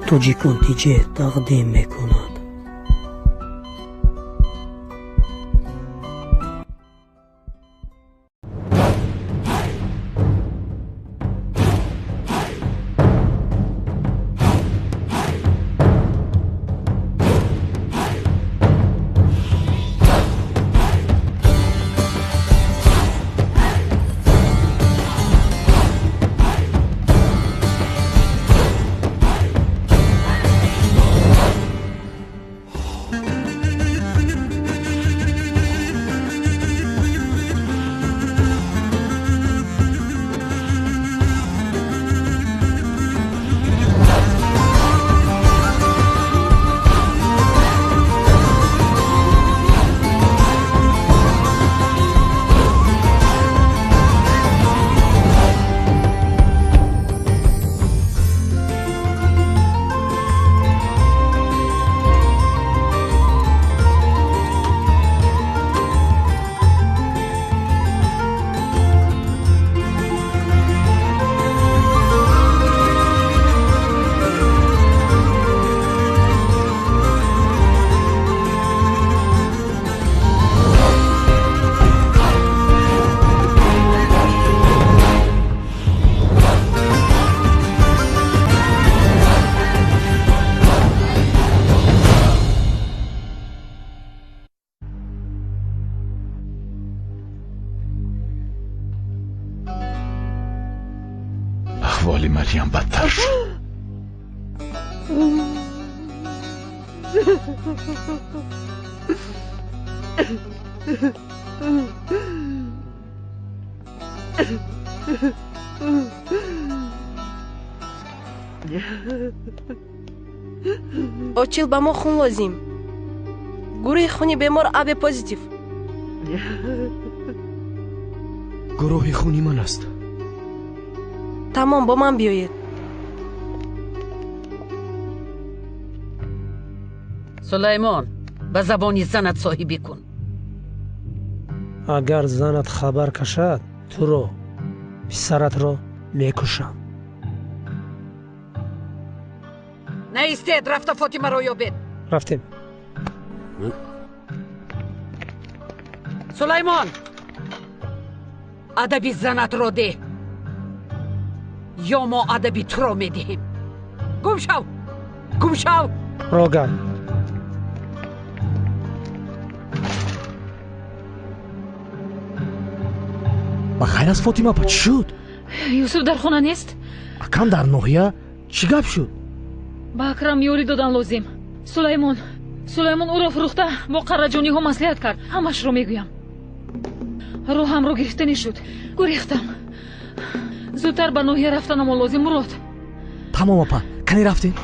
توجیکون تیجه تقدیم میکند. احوال مریم بدتر شد. очил ба мо хун лозим. гурӯҳи хуни бемор аб позитив. гурӯҳи хуни ман аст. тамом, бо ман биёед. сулаймон, ба забони занат соҳибӣ кун. агар занат хабар кашад, туро писаратро мекушам. наистед, рафта фотимаро ёбед. рафтем. сулаймон, адаби занатро деҳ, ё мо адаби туро медиҳем. гум шав, гум шав. роган. ба хайр аст фотима, па чӣ шуд? юсуф дар хона нест? акам дар ноҳия? чӣ гап шуд? ба акрам ёрӣ додан лозим. сулаймон ӯро фурӯхта бо қарраҷониҳо маслиҳат кард. ҳамашро мегӯям. роҳамро гирифтанӣ шуд. гурехтам. зудтар ба ноҳия рафтанам лозим. мурод, тамом апа, кани рафтем.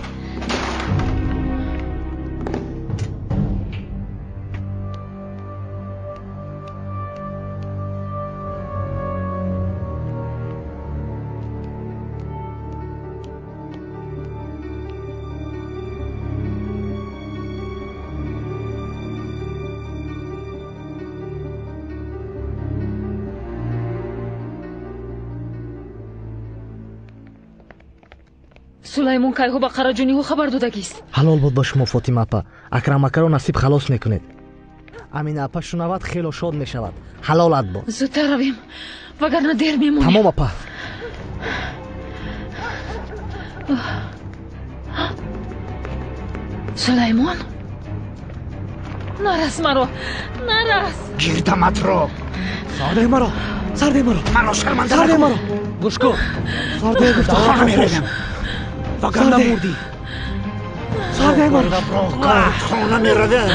сулаймон кайҳо ба қарраҷониҳо хабар додагист. ҳалол буд ба шумо фотима апа. акрам акаро насиб халос мекунед. амина апа шунавад хело шод мешавад. ҳалолат бо. зудтар равем, вагарна дер мемонем. тамом апа. сулаймон, нарас маро, нарас. гирдаматро. сардай маро, сардай маро. маро шарманда сардай маро. гӯш кун. сардай гуфта хона меравам. вагарна мурдӣ. сардай маро. хона меравам.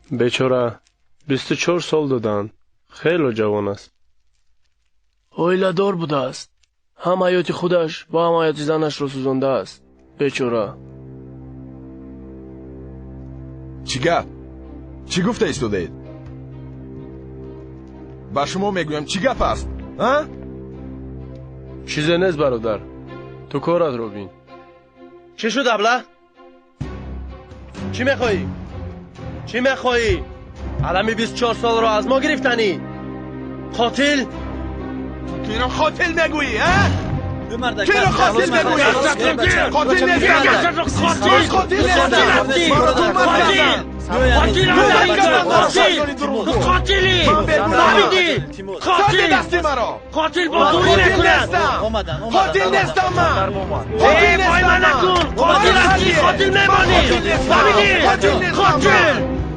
бечора 24 сол доданд. хело ҷавон аст. оиладор будааст. ҳам ҳаёти худаш ва ҳам ҳаёти занашро сӯзондааст. бечора. чӣ гап? чӣ гуфта истодаед? ба шумо мегӯям, чӣ гап аст? чизе нест бародар. ту коратро бин. чӣ шуд абла? чӣ мехоҳӣ? чӣ мехоҳӣ? алами 24 солро аз мо гирифтанӣ? қотил? تو اینو قاتل میگویی ها؟ تو اینو قاتل میگویی؟ قاتل نیستم. قاتل نیستم. ما رو تهمت کردن. قاتلی قاتل دستی مرا. قاتل با دوری نکنن. قاتل نیستم من. ای وای من نکن. قاتل هستی قاتل میمانی. فهمیدی؟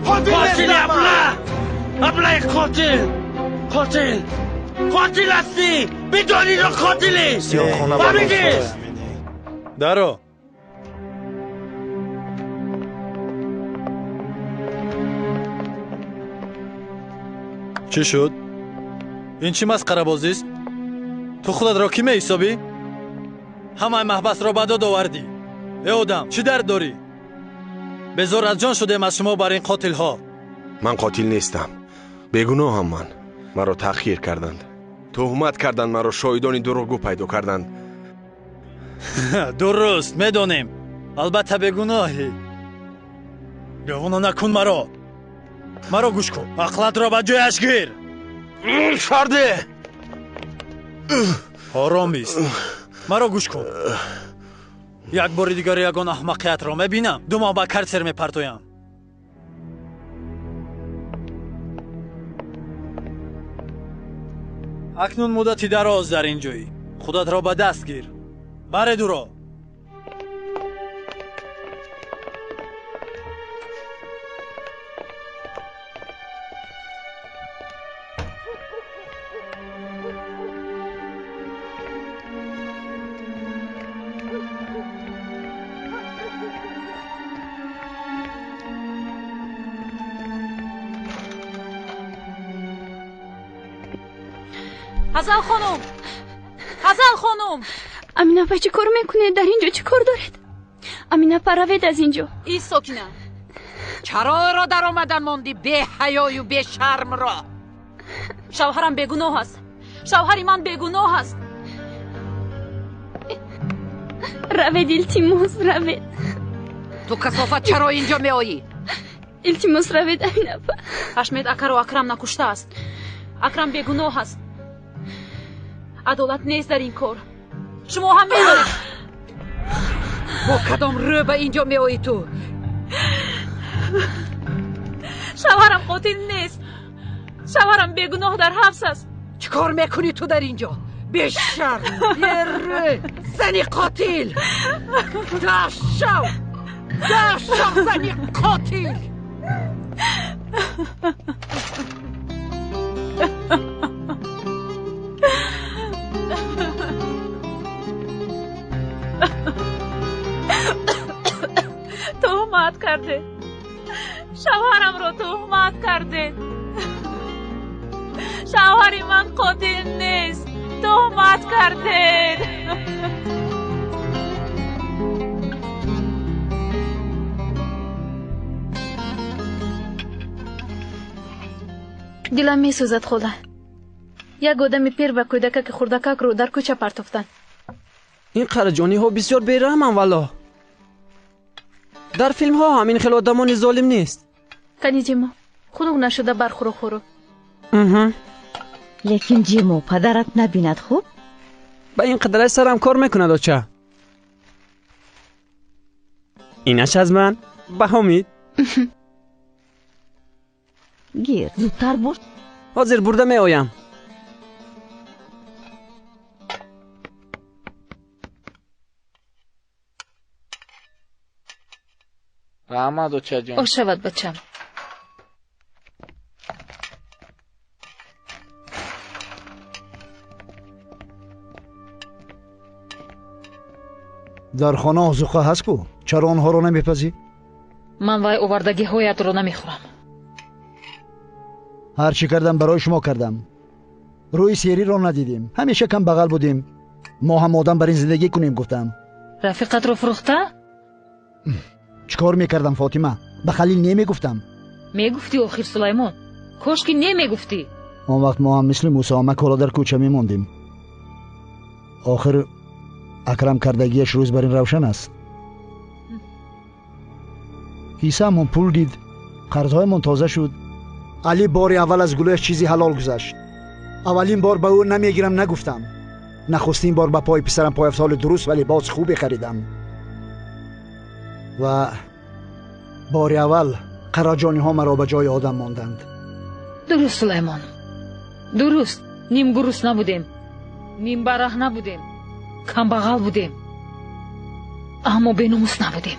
قاتل ابله قاتل هستی بدانی رو قاتلی. فهمیدی؟ درو چی شد؟ این چی مسخره بازی است؟ تو خودت را کی میحسابی؟ همه محبس را بداد آوردی. ای آدم چی درد داری؟ بزار از جان شدیم از شما بر این قاتل ها. من قاتل نیستم. بیگناهم من. مرا تأخیر کردند. تهمت کردند مرا شاهدانی دروغگو پیدا کردند. درست میدونیم. البته بیگناهی. بیگناه نکن مرا گوش کن. عقلت را به جایش گیر. شرده آرام بیست. مرا گوش کن. یک بار دیگر یگان احمقیت را میبینم دو ماه به کرسر میپرتویم. اکنون مدتی دراز در این جایی. خودت را به دست گیر. بره دورا. حسن خانم امینه پا چی کار میکنه؟ در اینجا چی کار دارید؟ امینه پا روید از اینجا. ای ساکنه چرا را در آمدن ماندی به حیای و به شرم را؟ شوهرم بیگناه است. شوهری من بیگناه است. روید التماس روید. تو کثافت چرا اینجا می آیی؟ التماس روید امینه پا. حشمت اکر و اکرم نکشته است. اکرم بیگناه است. عدالت نیست در این کار. شما هم میدونید. با کدام رو به اینجا می آیی تو؟ شوهرم قاتل نیست. شوهرم بیگناه در حبس است. چی کار میکنی تو در اینجا؟ بیشتر بیره زنی قاتل. داشو زنی قاتل. تهمت کرده. شوهرم رو تهمت کرده. شوهری من قاتل نیست. تهمت کرده. دلم میسوزد خدا. یک آدم پیر و کودک که خردکک رو در کوچه پرتافتن. این قرجانی ها بسیار بیرحمن والله. در فیلم ها همین خیلی آدمان ظالم نیست. کنی جیمو خلوق نشده برخورو خورو. لیکن جیمو پدرت نبیند خوب؟ با این قدره سرم کار میکند آچه. اینش از من به حمید. گیر زودتر برد. حاضر برده می آیم. رحمت و چه جان. او شود بچم. در خانه آذوقه هست کو؟ چرا آنها رو نمیپزی؟ من وای اووردگی هایت رو نمیخورم. هر چی کردم برای شما کردم. روی سیری رو ندیدیم. همیشه کم بغل بودیم. ما هم آدم بر این زندگی کنیم گفتم. رفیقت رو فروخته؟ چیکار میکردم فاطمه؟ به خلیل نمیگفتم. میگفتی آخر سلیمان. کاش که نمیگفتی. آن وقت ما هم مثل موسی کالا در کوچه میموندیم. آخر اکرم کردگیش روز بر این روشن است. کیسه همون پول دید. قرضهای من تازه شد. علی باری اول از گلویش چیزی حلال گذشت. اولین بار به او نمیگیرم نگفتم. نخستین بار به پای پسرم پایفتال درست و لباس خوبی خریدم و بار اول قراجانی ها مرا به جای آدم ماندند. درست سلیمان، درست. نیم گروس نبودیم، نیم براه نبودیم، کمبغل بودیم، اما بیناموس نبودیم.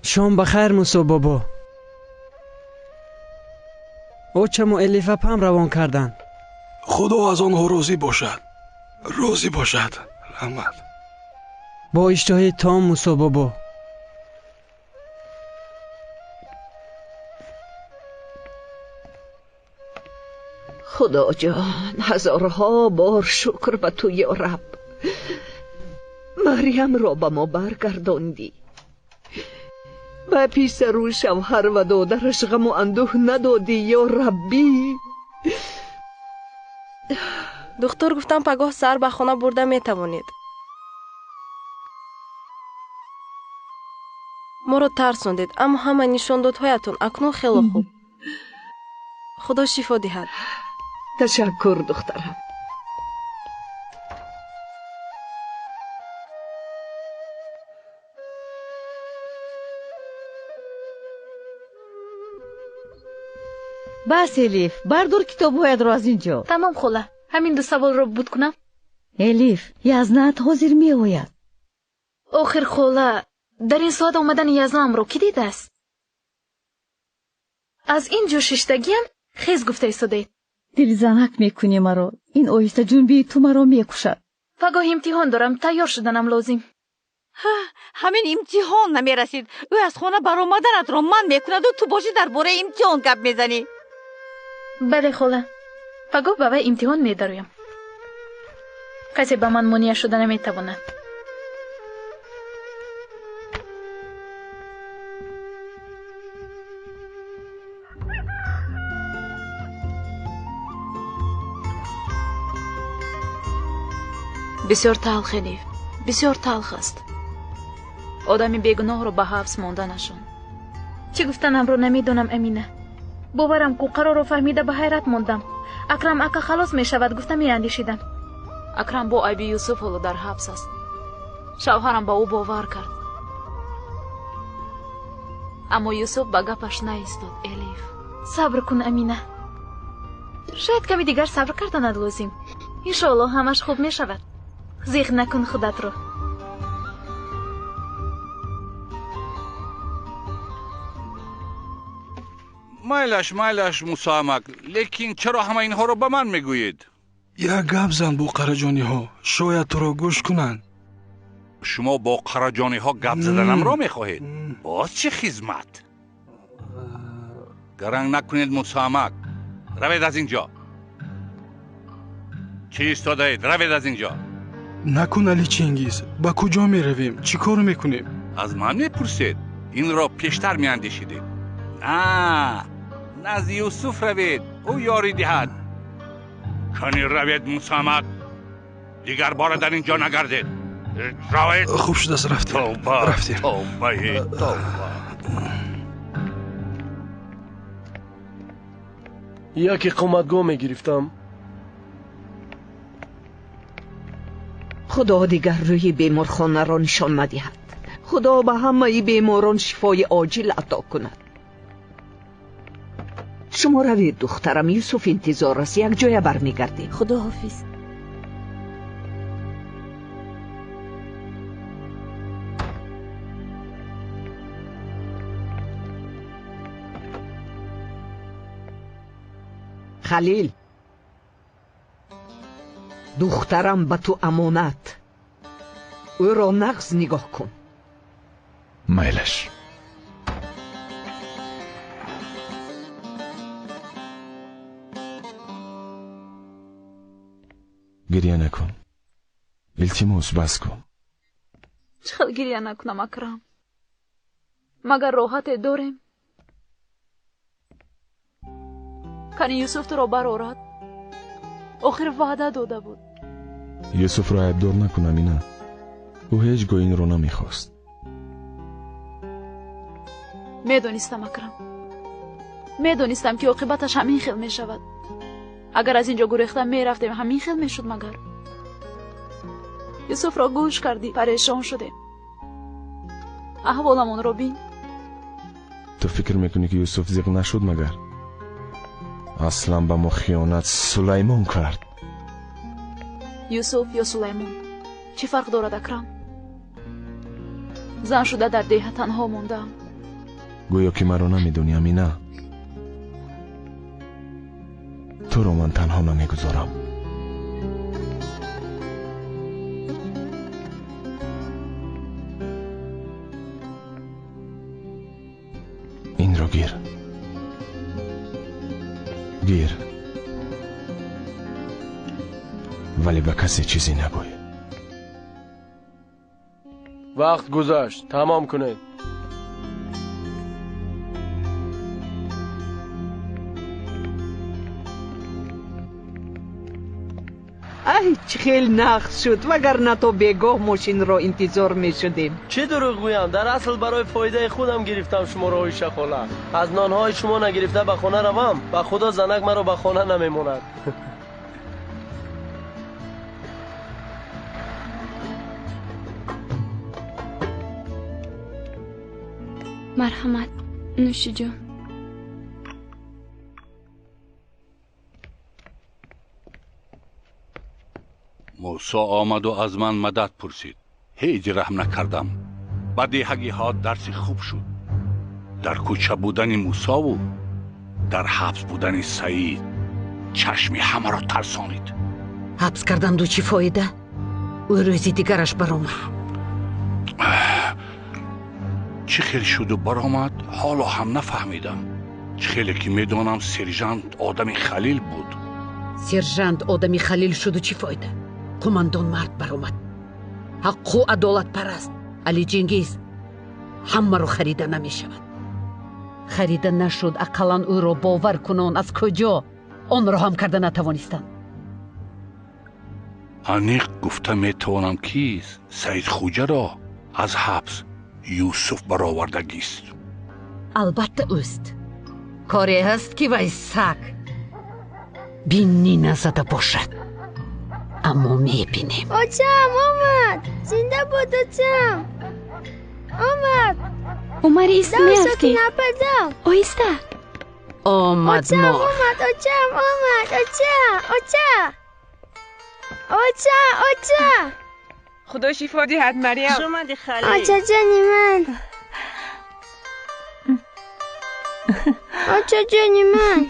شام بخیر موسی بابا. او چه مؤلف پم روان کردن. خدا از آنها راضی باشد. راضی باشد. رحمت. با اشتهای تام موسی بابا. خدا جان، هزارها بار شکر به تو یا رب. مریم را به ما برگرداندی. به پسر و شوهر و دادرش غم و اندوه ندادی یا ربی. دکتر گفتم پگاه سر به خانه برده میتوانید. ما رو ترسوندید، اما همه نشاندادهایتون اکنون خیلی خوب. خدا شفا دهد. تشکر دخترم. بس الیف، بردار کتاب‌هایت را از اینجا. تمام خاله، همین 2 سوال را بود کنم. الیف، یزنت حاضر می آید. آخر خاله، در این ساعت آمدن یزنم را کی دیده است؟ از اینجا ششتگیم خیز گفته ایستاده. دل زنک میکنی مرا. این آهسته جنبی تو مرا میکشد. پگاه امتحان دارم، تیار شدنم لازم. همین امتحان نمیرسید. او از خانه برآمدنت را من میکند و تو باشی درباره امتحان گپ میزنی. بله خاله، پگاه بابا امتحان میداریم. کسی به من مانع شده نمیتواند. بسیار تلخ الیف، بسیار تلخ است. آدمی بیگناه رو به حبس مانده نشون. چی گفتنم رو نمیدونم امینه. باورم کو قرار رو فهمیده به حیرت موندم. اکرم اکا خلاص می شود گفتم میاندیشیدم. اکرم با عیب یوسف حالا در حبس است. شوهرم با او باور کرد، اما یوسف به گپش نایستاد. الیف صبر کن امینه، شاید کمی دیگر صبر کردن لازم. انشالله همش خوب می شود. زیغ نکن خودت رو. مایلش مسامک، لیکن چرا همه اینها رو به من میگویید؟ یک گپ زن با قراجانی ها، شاید تو را گوش کنند. شما با قراجانی ها گپ زدنم را میخواهید؟ باز چه خدمت؟ گرنگ نکنید مسامک، روید از اینجا. چی ایستاده اید؟ روید از اینجا. نکن علی چنگیز، با کجا می رویم؟ چی کار میکنیم؟ از من میپرسید؟ این را پیشتر میاندیشیدید؟ نه، نزد یوسف روید، او یاری دهد. کنی روید مسامک، دیگر بار در اینجا نگردید. روید. خوب شد از رفتیم. توبه. یکی قومتگاه میگرفتم. خدا دیگر روی بیمارخانه را نشان ندهد. خدا به همه بیماران شفای عاجل عطا کند. شما روید دخترم، یوسف انتظار است، یک جای برمیگردیم. خدا حافظ. خلیل، دخترم به تو امانت. او را نغز نگاه کن. میلش. گریه نکن. التماس بس کن. چخل گریه نکنم اکرم؟ مگر راحت داریم؟ کنی یوسف تو را برآورد؟ آخر وعده داده بود. یوسف را عیبدار نکن امینه. او هیچ گاه این رو نمیخواست. میدونستم اکرم، میدونستم که عاقبتش همین خیل میشود. اگر از اینجا گریختم میرفتیم همین خیل میشد. مگر یوسف را گوش کردی، پریشان شدیم. احوالمون رو بین. تو فکر میکنی که یوسف زیق نشد مگر؟ اصلا با ما خیانت سلیمان کرد. یوسف یا سلیمان چی فرق دارد اکرم؟ زن شده در دیه تنها موندم. گویا که مرا نمیدونی امینه. تو رو من تنها نمیگذارم. این رو گیر. گیر. ولی به کسی چیزی نگوی. وقت گذشت. تمام کنید. ای چه خیلی نقص شد، وگرنه تو بیگاه ماشین را انتظار می شدیم. چه دروغ گویم؟ در اصل برای فایده خودم گرفتم شما را شخاله. از نانهای شما نگرفته به خانه روم. به خدا زنک مرا به خانه نمیماند. مرحمت نوش جان. موسی آمد و از من مدد پرسید. هیچ رحم نکردم. با دیهگی ها درسی خوب شد. در کوچه بودن موسی و در حبس بودن سعید چشمی همه را ترسانید. حبس کردن دو چی فایده؟ او روزی دیگرش برآمد. چه خیلی شد و برآمد حالا هم نفهمیدم. چه خیلی که میدانم سرژانت آدمی خلیل بود. سرژانت آدمی خلیل شد و چی فایده؟ قماندان مرد برآمد. حق و عدالت پرست. علی جنگیز همه رو خریده نمی شود. خریده نشد اقلا او را باور کنان از کجا آن را هم کرده نتوانستند. انیق گفته میتوانم که سعید خوجه را از حبس یوسف برآوردگی است. البته اوست. کاری هست که وی سگ بینی نزده باشد. اما میبینیم. آچم آمد. زنده بود آچم. آمد. عمر ایست میافتی. آیسته. آمد آچم مار. آمد. آچم آمد. آچم آچم آچم آچم. خدا شفا دهد مریم. خوش اومدی خاله. آچه جانی من. آچه جانی من.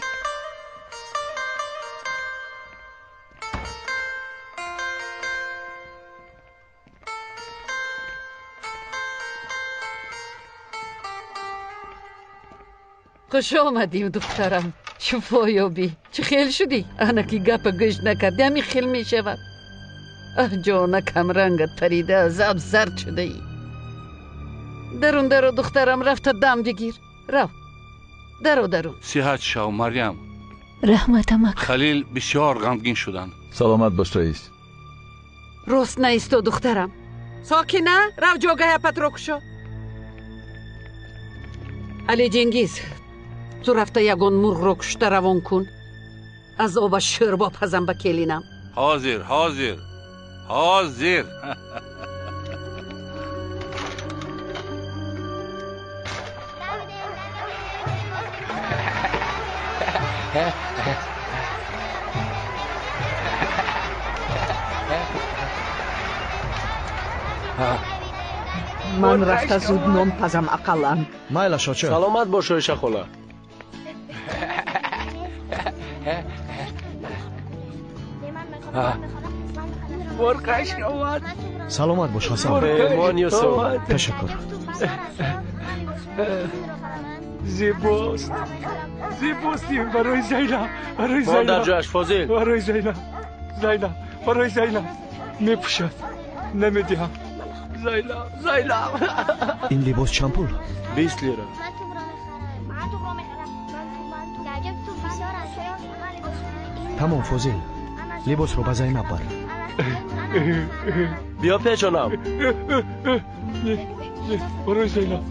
خوش آمدیم دخترم. شفا یابی. چه خیل شدی؟ انا که گپ گوش نکردی همی خیل می شود. جانکم رنگت پریده زب زرد شده ای. درون دخترم رفت دم بگیر. رو درون. صحت شو مریم. رحمتم اکرم. خلیل بسیار غمگین شدن. سلامت باش رئیس. راست نیستو دخترم. ساکنه رو جاگه پتروک شو. علی جنگیز تو رفته یگون مرغ رو کشته روان کن. از آب شوربا پزم بکلینم. حاضر من رفته زود نان پزم اقلا. مایلا شاچه. سلامت باش عایشه خاله. برقش آمد. سلامت باش حسن. پیمان یوسف. تشکر. زیباست برای زینب. ما در جاش فاضل. برای زینب برای زینب میپوشد نمیدهم. زینب این لباس چند پول؟ 20 لیره. تمام فوزیل، لباس رو به زینب بر. بیا پیچونم. برای زینب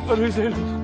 برای زینب.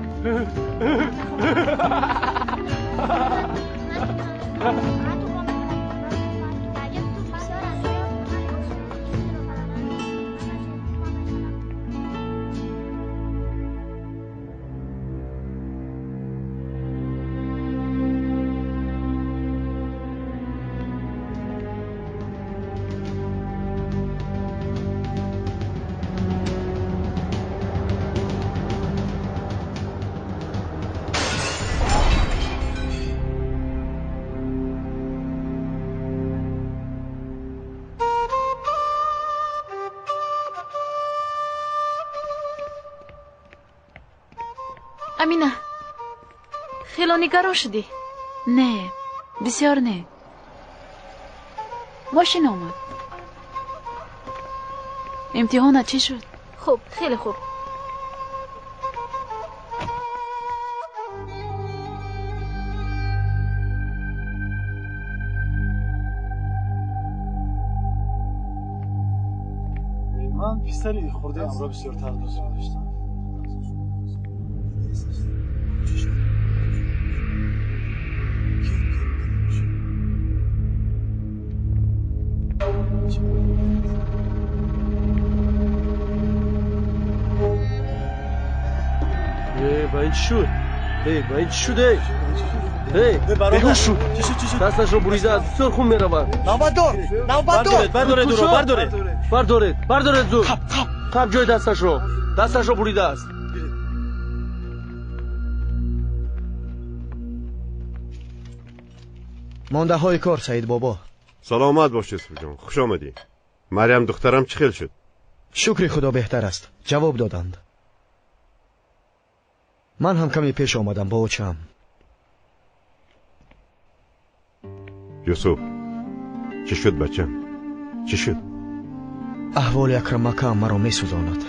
امینه خیلی نگران شدی؟ نه بسیار نه. ماشین آمد. امتحانت چی شد؟ خوب، خیلی خوب. من پسری خورده امرا بسیار تر دوست داشتم. باید شد. باید شده. بهوش شد. دستش رو بریده از بسیار خون میروند. نوبت بردارید زود. خب جای دستش رو بریده است. مانده های کار سعید بابا. سلامت باش یوسف جان، خوش آمدی. مریم دخترم چه خیل شد؟ شکر خدا بهتر است، جواب دادند. من هم کمی پیش آمدم با اوچم. یوسف چه شد بچم؟ چه شد؟ احوال اکرم مکه مرا می سوزاند.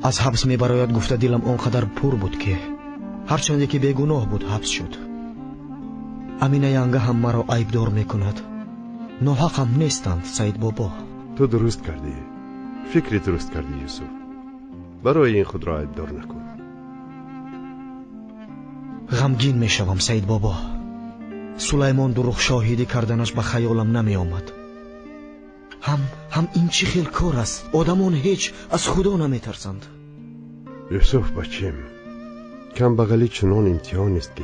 از حبس می برایت گفته دلم اونقدر پر بود که هرچند که بیگناه بود حبس شد. امینه ینگه هم مرا عیبدار می کند. ناحقم نیستند سعید بابا. تو درست کردی، فکری درست کردی یوسف. برای این خود را عیبدار نکن. غمگین می شوم سعید بابا. سلیمان دروغ شاهدی کردنش به خیالم نمی آمد. هم این چی خیل کار است. آدمان هیچ از خدا نمی ترسند. یوسف بچیم، کم بغلی چنان امتحان است که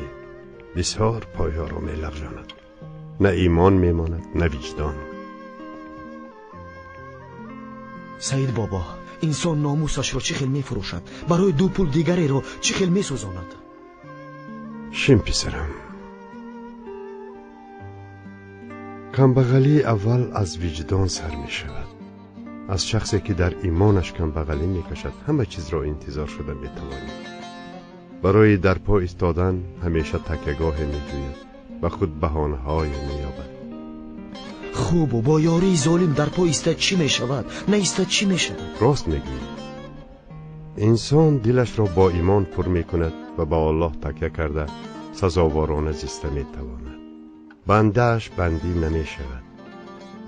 بسیار پایها را می لغزاند. نه ایمان می ماند نه وجدان. سعید بابا، انسان ناموسش را چه خیل می فروشد، برای دو پول دیگری را چه خیل می سوزاند. شیم پسرم، کمبغلی اول از وجدان سر می شود. از شخصی که در ایمانش کمبغلی می کشد همه چیز را انتظار شده می توانی. برای در پا ایستادن همیشه تکیهگاه می جوید و خود بهانه های می یابد. خوب و با یاری ظالم در پا ایستد چی می شود؟ نه ایستد چی می شود؟ راست می گویی. انسان دلش را با ایمان پر می کند و با الله تکیه کرده سزاوارانه زیسته می تواند. بندهش بندی نمی شود.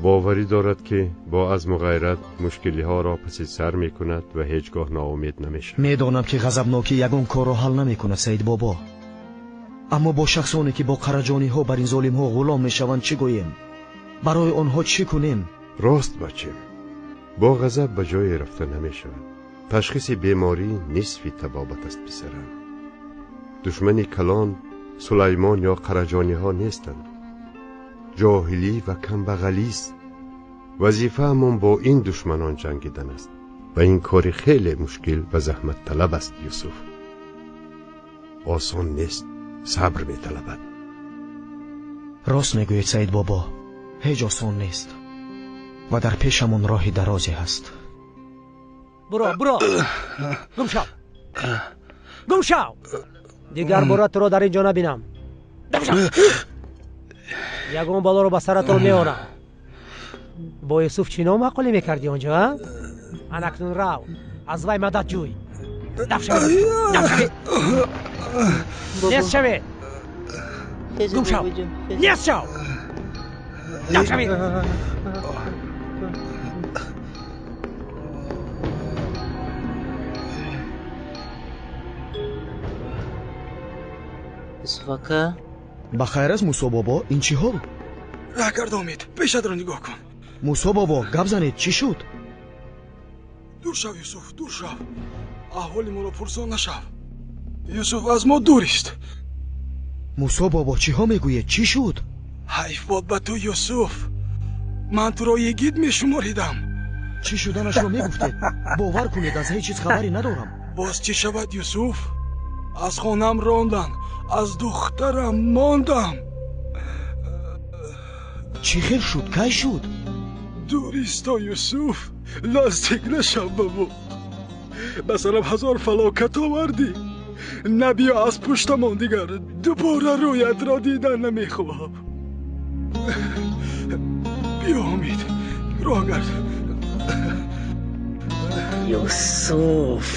باوری دارد که با عزم و غیرت مشکلی ها را پس سر می کند و هیچگاه ناامید نمی شود. می دانم که غضبناکی یگان کار را حل نمی کند سعید بابا. اما با شخصانی که با قرجانی ها بر این ظالم ها غلام می شوند چی گوییم؟ برای آنها چی کنیم؟ راست بچیم، با غضب به جای رفته نمی شود. تشخیص بیماری نصف طبابت است پسرم. دشمنی کلان سلیمان یا قرجانی ها نیستند. جاهلی و کمبغلی است. وظیفه من با این دشمنان جنگیدن است و این کار خیلی مشکل و زحمت طلب است یوسف. آسان نیست، صبر می طلبد. راست می گوید سعید بابا، هیچ آسان نیست و در پیشمون راه درازی هست. برو گم شو دیگر بار تو رو در اینجا نبینم. یگان بالا رو به سرت رو میارم. با یوسف چی نوع مقاله میکردی اونجا ها؟ من اکنون راو از وی مدد جوی دف شوید نیست شوید گم شو نیست شو دف شوید یوسفاکا ба хайр аст мусо бобо ин чӣ ҳол раҳгардомид пешатро нигоҳ кун мусо бобо гап занед чӣ шуд дур шав юсуф дур шав аҳволи моро пурсон нашав юсуф аз мо дурист мусо бобо чиҳо мегӯед чӣ шуд ҳайф бод ба ту юсуф ман туро егид мешуморидам чӣ шуданашро мегуфтед бовар кунед аз ҳеҷ чиз хабаре надорам боз чӣ шавад юсуф аз хонам рондан аз духтарам мондам чӣ хел шуд кай шуд дуристо юсуф наздик нашав ба мо ба сарам ҳазор фалокат овардӣ набиё аз пуштамон дигар дубора рӯятро дидан намехоҳам биё омид роҳ гард юсуф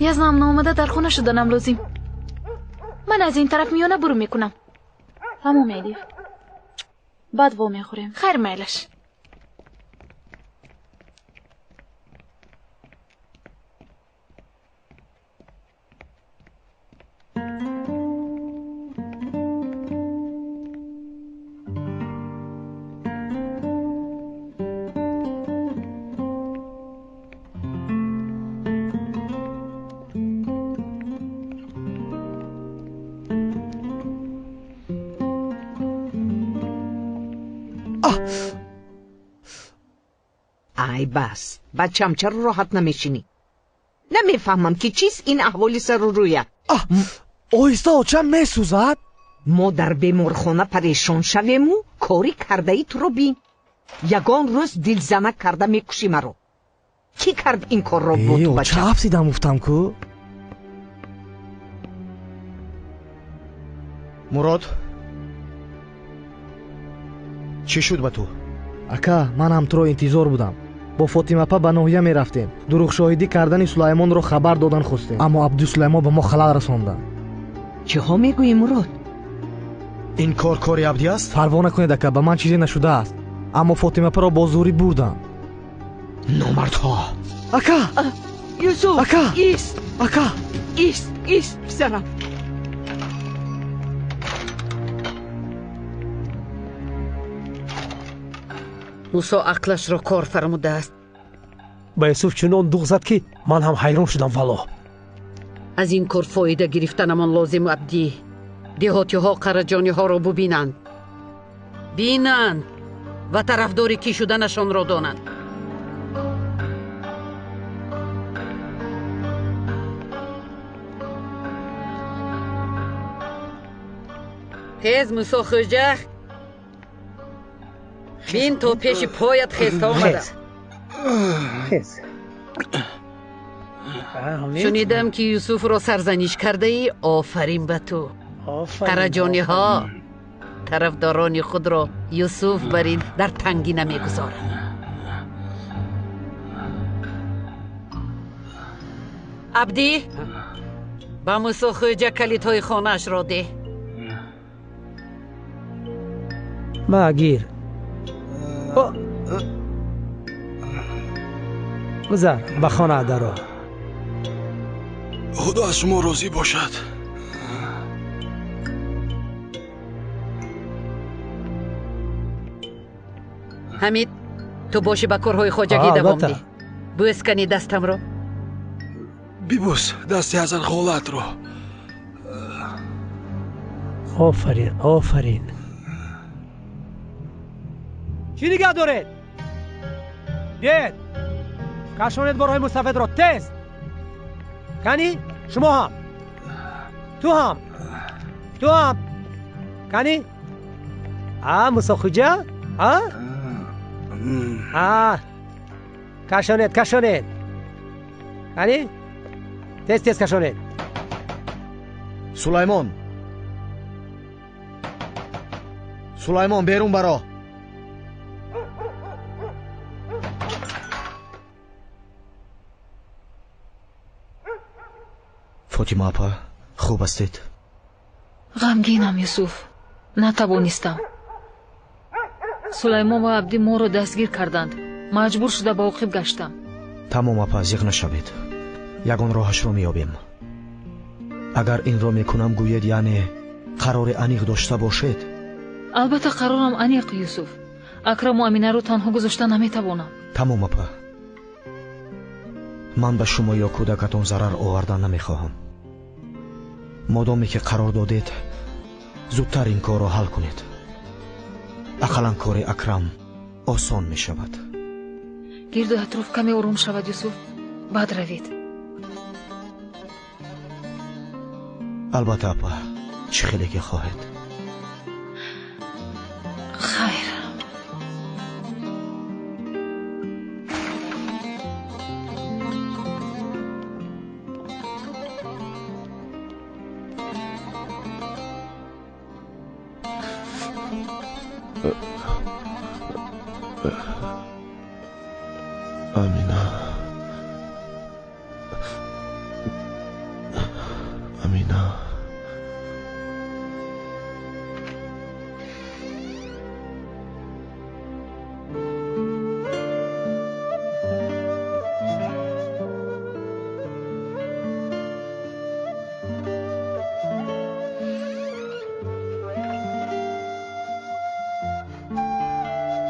یزنم نامده در خونه شدنم لازم من از این طرف میانه برو میکنم همون میدیف بعد وو میخوریم خیر میلش ای بس بچم چرا راحت نمیشینی نمیفهمم که چیست این احوالی سر و رویه آیستا چند میسوزد ما در بیمارخانه پریشان شویم و کاری کرده ای تو رو بین یگان روز دلزنک کرده میکشی مرا کی کرد این کار را با تو بچم چه حبسیدم افتم کو мурод чӣ шуд ба ту ака ман ҳам туро интизор будам бо фотимапа ба ноҳия мерафтем дурӯғшоҳидӣ кардани сулаймонро хабар додан хостем аммо абдусулаймон ба мо халал расонданд чиҳо мегӯӣ мурод ин кор кори абдӣ аст парво накунед ака ба ман чизе нашудааст аммо фотимапаро бо зӯрӣ бурданд номардҳо ака юсуф ака ист ака ист писарам мусо ақлашро кор фармудааст ба юсуф чунон дуғ зад ки ман ҳам ҳайрон шудам вало аз ин кор фоида гирифтанамон лозиму абдӣ деҳотиҳо қараҷониҳоро бубинанд бинанд ва тарафдори кӣ шуданашонро донанд тез мусо хоҷа бин то пеши поят хеста омада шунидам ки юсуфро сарзаниш кардаӣ офарин ба ту қараҷониҳо тарафдорони худро юсуф бар ин дар тангӣ намегузоранд абдӣ ба мусо хоҷа калидҳои хонаашро деҳ гир گذر به خانه درو خدا از شما راضی باشد حمید تو باشی با کارهای خواجگی دوام دی بوس کنی دستم رو ببوس دستی حضرت خالت رو آفرین آفرین چی نگه دارید؟ بیاید کشانید بارهای مستفید را تست کنی شما هم تو هم کنی؟ موسا خوجا؟ کشانت کنی؟ تست کشانت سلیمان بیرون برا فاطمه اپا خوب هستید؟ غمگینم یوسف نتوانستم سلیمان و عبدی ما را دستگیر کردند مجبور شده با عاقب گشتم تمام اپا زیغ نشوید یگان راهش رو میابیم اگر این رو میکنم گوید یعنی قرار انیق داشته باشید البته قرارم انیق یوسف اکرم و امینه رو تنها گذاشته نمیتوانم تمام اپا من به شما یا کودکتان ضرر آوردن نمیخواهم مادامی که قرار دادید زودتر این کار را حل کنید اقلا کار اکرم آسان می شود گرد و اطراف کمی آروم شود یوسف بعد روید البته اپا چه خیلی که خواهید خیر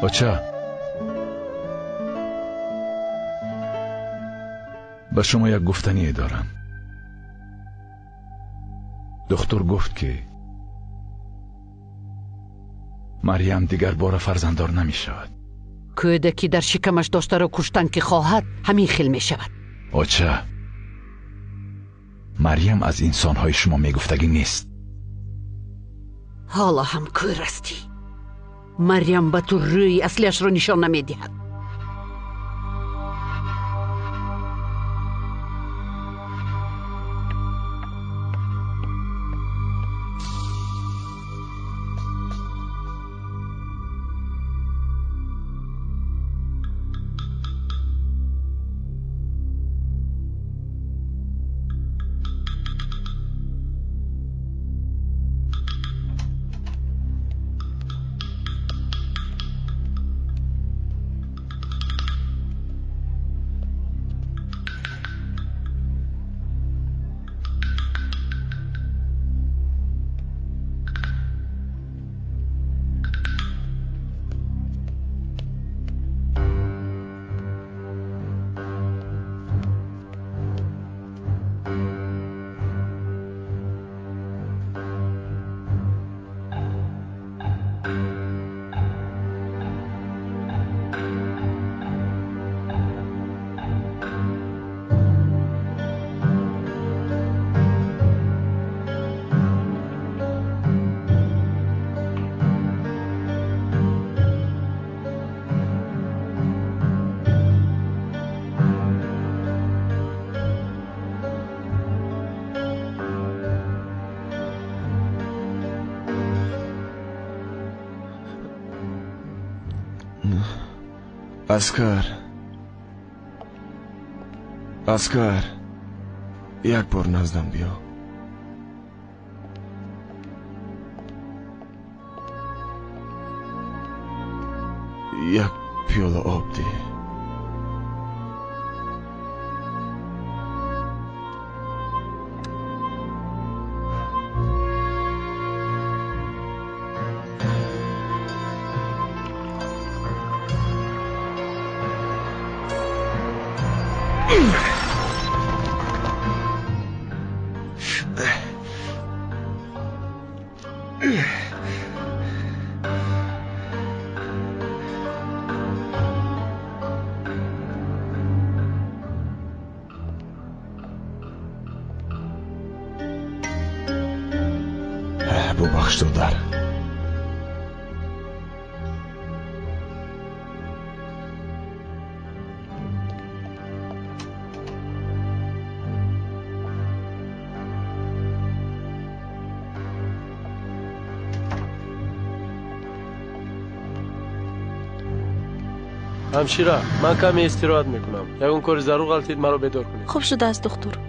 بچه به شما یک گفتنی دارم دکتر گفت که مریم دیگر بار فرزنددار نمی شود کودکی در شکمش داشته را کشتن که خواهد همین خیل می شود بچه مریم از انسانهای شما می گفتگی نیست حالا هم کور استی مریم به تو روی اصلیش رو نشان نمی دهد اسکر یک بار نزدم بیا یک پیاله آب ده ببخش دختر. همشیره من کمی استراحت میکنم. اون کاری ضرور غلطید مرا بیدار کنید. خوب شده است دکتر.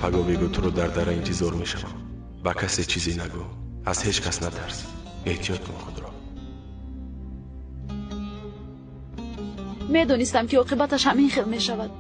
پگو بگو تو رو در انتظار میشم. با کسی چیزی نگو. از هیچ کس نترس. احتیاط کن خود را. میدونستم که عاقبتش همین خیل میشود.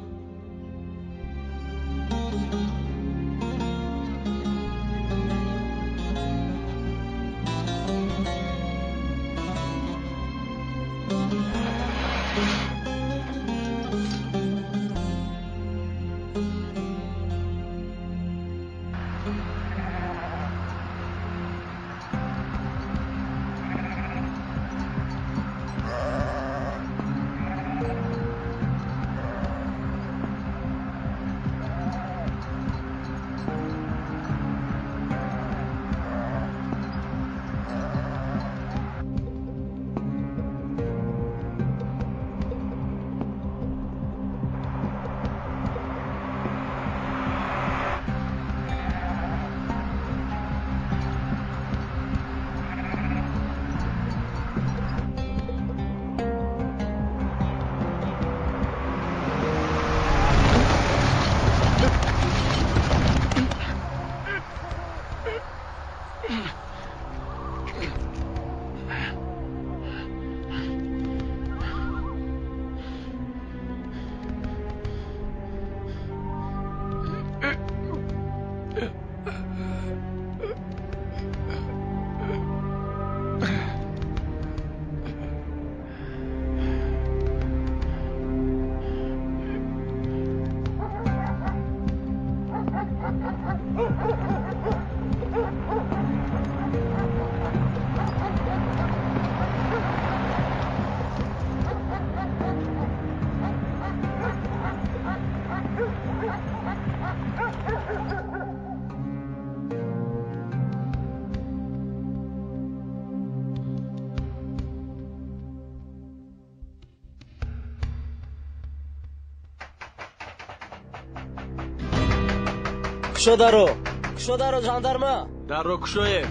کشو درو جاندارما. درو کشوی.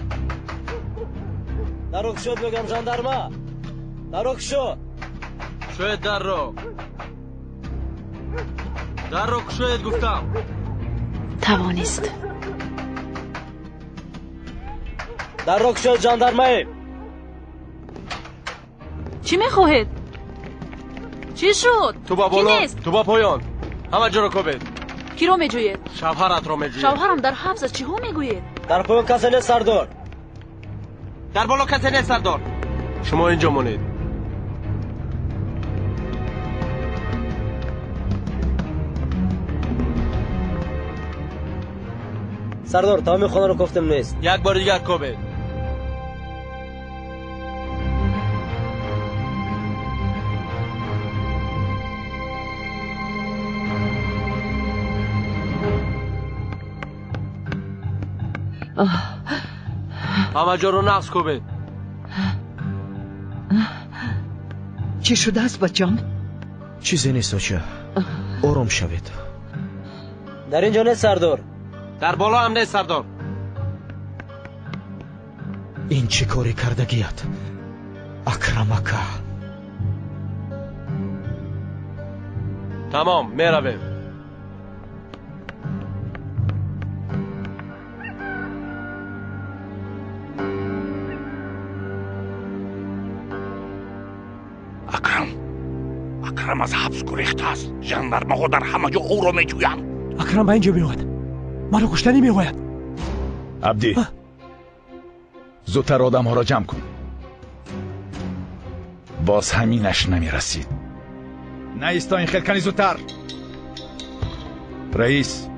درو کشو بگم جاندارما. درو کشو. کشوی درو. درو کشوی گفتم. توانست. درو کشو جاندارمای. چی میخواهید؟ چی شد؟ تو با بالا، تو با پایان. همه جا رو کوبید. کی رو میجوید؟ شوهرت رو میجوید. شوهرم در حبس است. چی ها میگویید؟ در پایان کسی نیست سردار. در بالا کسی نیست سردار. شما اینجا مونید. سردار تمام خانه رو گفتم نیست. یک بار دیگه کوبید. همه جا رو نقص کوبید. چی شده است بچم؟ چیزی نیست آچه. آرام شوید. در اینجا نیست سردار. در بالا هم نیست سردار. این چی کاری کردگیت؟ اکرمکه. تمام میرویم. اکرم از حبس گریخته است. ژاندارم‌ها در همه جا او را میجویند. اکرم به اینجا میآید. مرا کشتنی میگوید. عبدی زودتر آدم ها را جمع کن. باز همینش نمیرسید. نایستا این خلکنی زودتر. رئیس،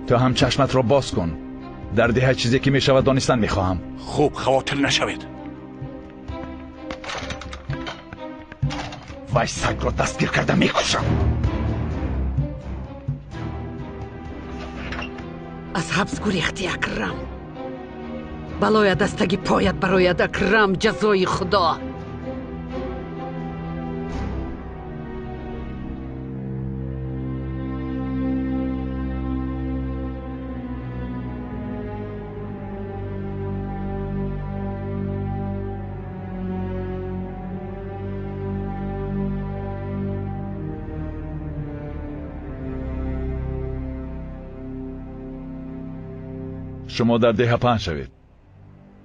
تو هم چشمت را باز کن. در ده چیزی که می شود دانستن می خواهم. خوب، خواطر نشوید. وای سگ را دستگیر کرده می کشم. از حبس گریختی اکرم. بلای دستگی پایت برایت اکرم، جزای خدا. شما در ده پهن شوید.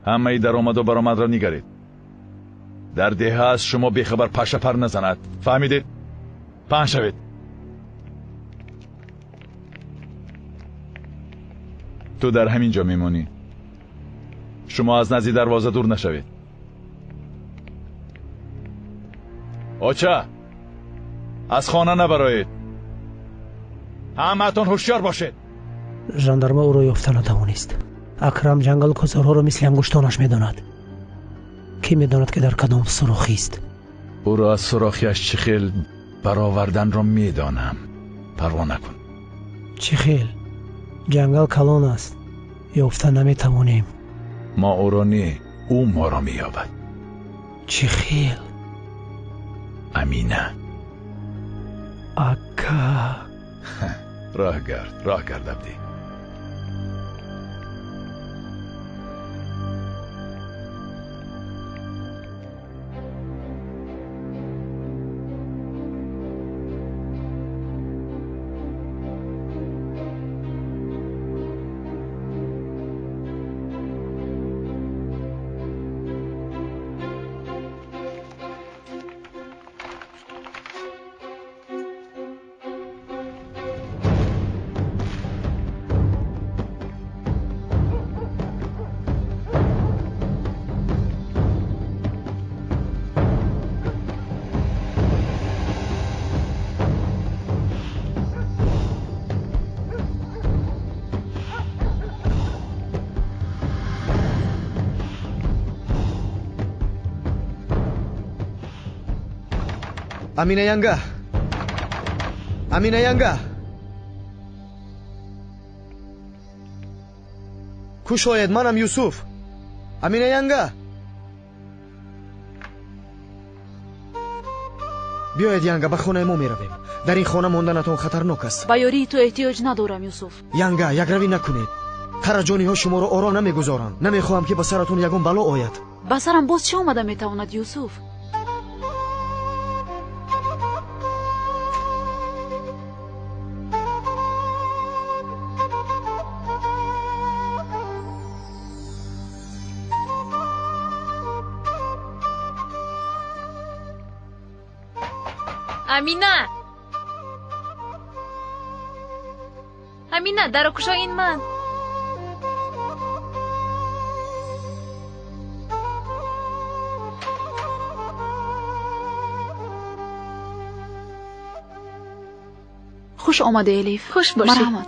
همه ای در آمد و برآمد را نگرید. در ده از شما بیخبر پشه پر نزند. فهمیدید؟ پهن شوید. تو در همین جا میمونی. شما از نزدیک دروازه دور نشوید. آچه، از خانه نبرایید. همه‌تون هوشیار باشید. ژاندارما او را یافته نتوانست. اکرم جنگل کوزارها را مثل انگشتانش میداند. کی میداند که در کدام سوراخی است؟ او را از سوراخیش چه خیل برآوردن را میدانم. پروا نکن. چه خیل؟ جنگل کلان است. یافته نمیتوانیم. ما او را نه، او ما را مییابد. چه خیل؟ امینه. اکا. راه گرد عبدی. امینه ینگه کو شاید؟ منم یوسف. امینه ینگه بیاید ینگه، به خانه ما میرویم. در این خانه ماندنتان خطرناک است. به یاری تو احتیاج ندارم یوسف. ینگه یک روی نکنید. قراجانی ها شما را آرا نمیگذارند. نمیخواهم که به سرتون یگان بلا آید. به سرم باز چه آمده میتواند یوسف؟ امینه در کشاین من. خوش آمده الیف. خوش باشی. مرحمت.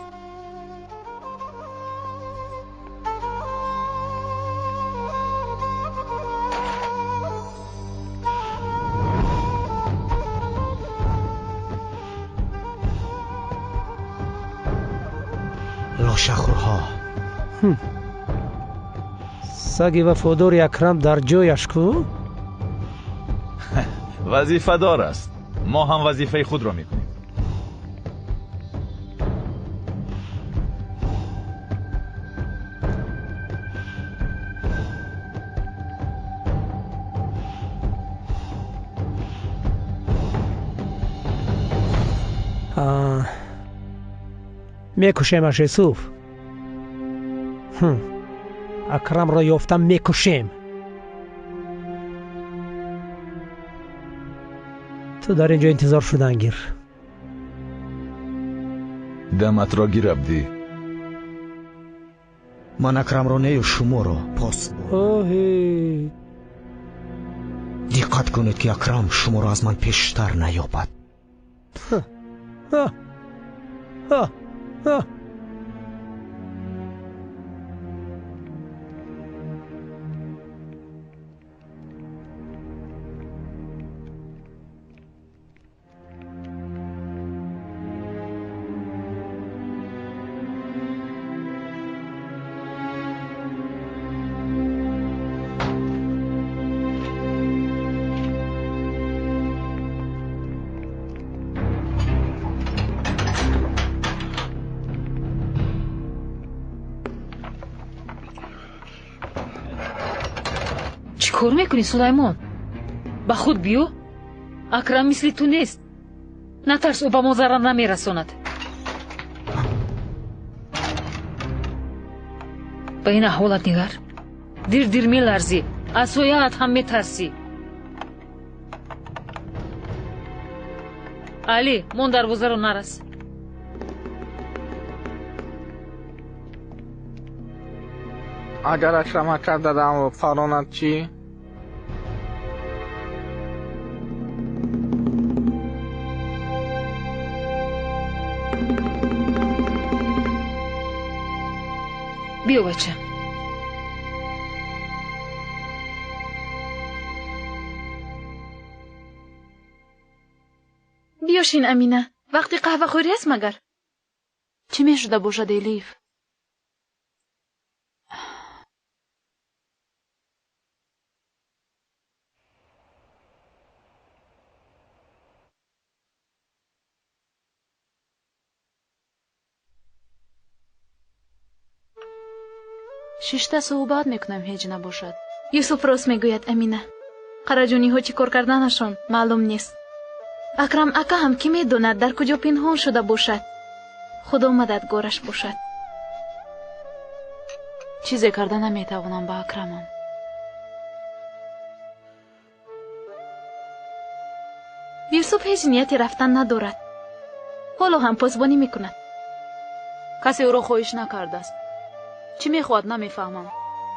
لاشخورها. سگ وفادار اکرم در جایش کو؟ وظیفه دار است. ما هم وظیفه خود را میکنیم. میکشیمش یوسف. اکرم را یافتم میکشیم. تو در اینجا انتظار شدن گیر. دمت را گیر عبدی. من اکرم را نه شما را پاس. اوهی دی دقت کنید که اکرم شما را از من پیشتر نیابد. کار میکنی سلیمان؟ با خود بیو؟ اکرم مثل تو نیست. نترس او به ما ضرر نمیرساند. به این احوالت نگر. دیر میلرزی. از سویت هم میترسی. علی من دروازه رو نرس. اگر اکرم دادم و فراند چی؟ بیا بچه. بیاشین امینه. وقتی قهوه خوری است مگر؟ چی می شده باشد الیف؟ ششته صحبت میکنم هیچ نباشد. یوسف راست میگوید امینه. قراجونی ها چی کار کردنشان معلوم نیست. اکرم اکا هم کی میدوند در کجا پنهان شده باشد. خدا مددگارش باشد. چیزی کرده نمیتوانم با اکرمم. یوسف هیچ نیتی رفتن ندارد. حالا هم پاسبانی میکند. کسی او را خواهش نکرده است. چی میخواد نمیفهمم.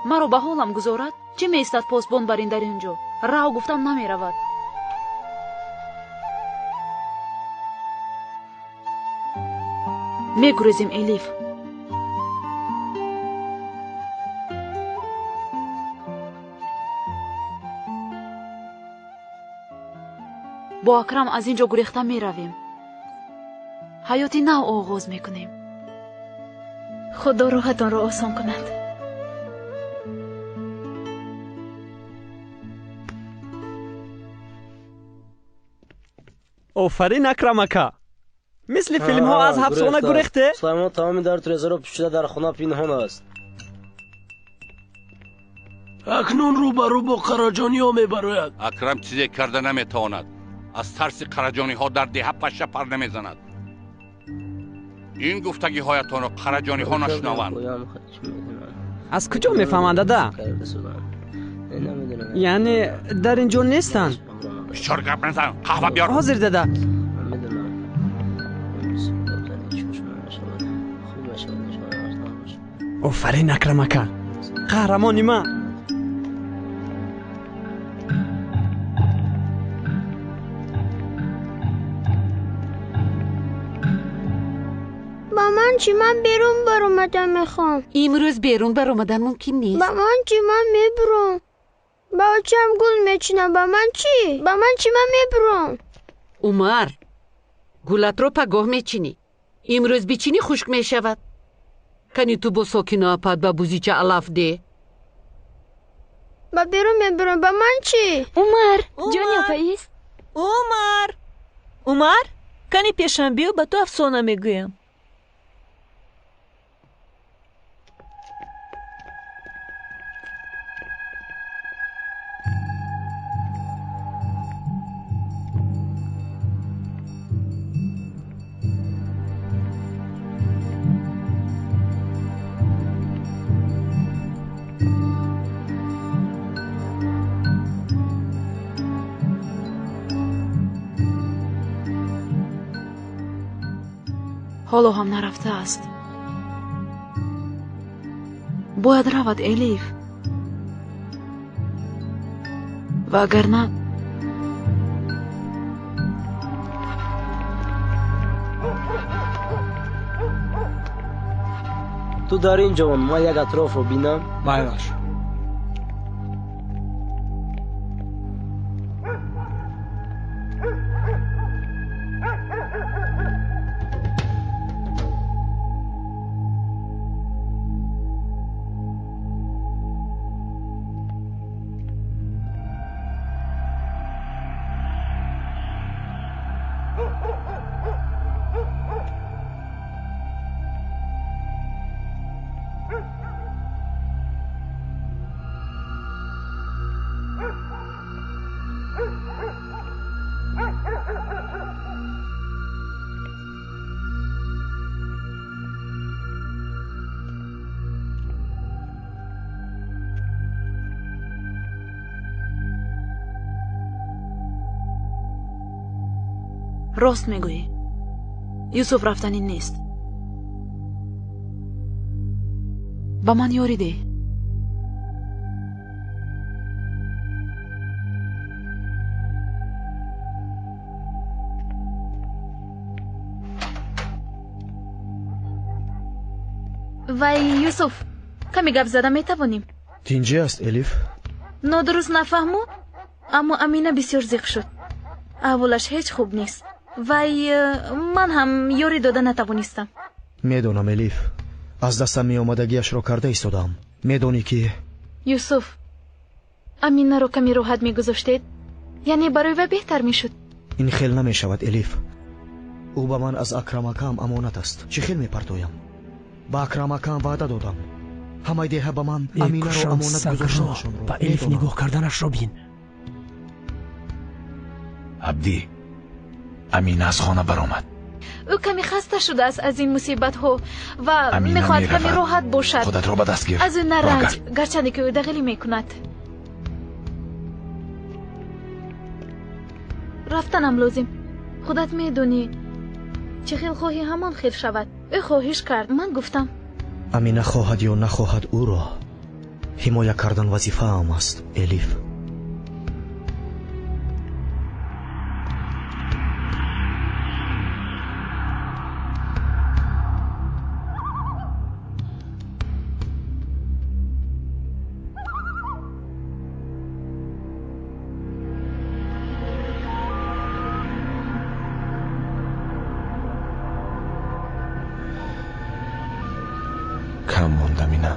مرا به حالم گذارد. چی میستد پاسبان برین در اینجا؟ راه گفتم نمیرود. میگریزیم الیف. با اکرم از اینجا گریخته میرویم. حیاتی نو آغاز میکنیم. خدا راحتان را آسان کند. آفرین اکرم اکا. مثل فیلم ها از حبسخانه گریخته؟ سلیمان تمام در تریزه را پوشیده در خانه پنهان است. اکنون روبرو با قراجانی ها میبراید. اکرم چیزی کرده نمیتواند. از ترس قراجانی ها در ده پشه پر نمیزند. این گفتگی هایتان را قراجانی ها نشنوند. از کجا میفهمند دادا؟ یعنی در اینجا نیستن؟ بسیار گپ نزن. قهوه بیار. حاضر دادا. آفرین اکرم اکا. قهرمانی ما. با من چی؟ من بیرون برآمدن میخوام. امروز بیرون برآمدن ممکن نیست. با من چی؟ من میبرم. با چم گل میچینم. با من چی؟ با من چی؟ من میبرم. عمر گلت رو پگاه میچینی. امروز بیچینی خشک میشود. کنی تو با ساکینا پد با بوزیچه علف ده. با بیرون میبرم. با من چی؟ عمر جانی آفاییست. عمر کنی پیشم بیو با تو افسانه میگویم. حالا هم نرفته است. باید رود الیف. و اگر نه تو در اینجا من یک اطراف رو بینم. باش. راست میگویی. یوسف رفتنی نیست. با من یاری ده. وای یوسف کمی گپ زدن میتوانیم؟ دینجی است الیف. نادرست نفهمو اما امینه بسیار زیق شد. اولش هیچ خوب نیست. وای من هم یاری داده نتوانستم. میدونم الیف. از دستم می آمدگیش رو کرده ایستادم. میدونی که یوسف امینه رو کمی راحت میگذاشتید یعنی برای و بهتر میشد. این خیل نمی شود الیف. او به من از اکرمکم امانت است. چه خیل می پرتویم؟ با اکرمکم وعده دادم. همه دیگه به من امینه رو امانت گذاشتنشون رو. با الیف نگاه کردنش رو بین. عبدی امینه از خانه برآمد. او کمی خسته شده است از این مصیبت ها و میخواد کمی راحت باشد. خودت رو به دست گیر. از او نرنج گرچه که او دغلی میکند. رفتنم لازم. خودت میدونی چه خیل خواهی همان خیل شود. او خواهش کرد. من گفتم امینه خواهد یا نخواهد او را حمایت کردن وظیفه هم است الیف. کم ماند امینه.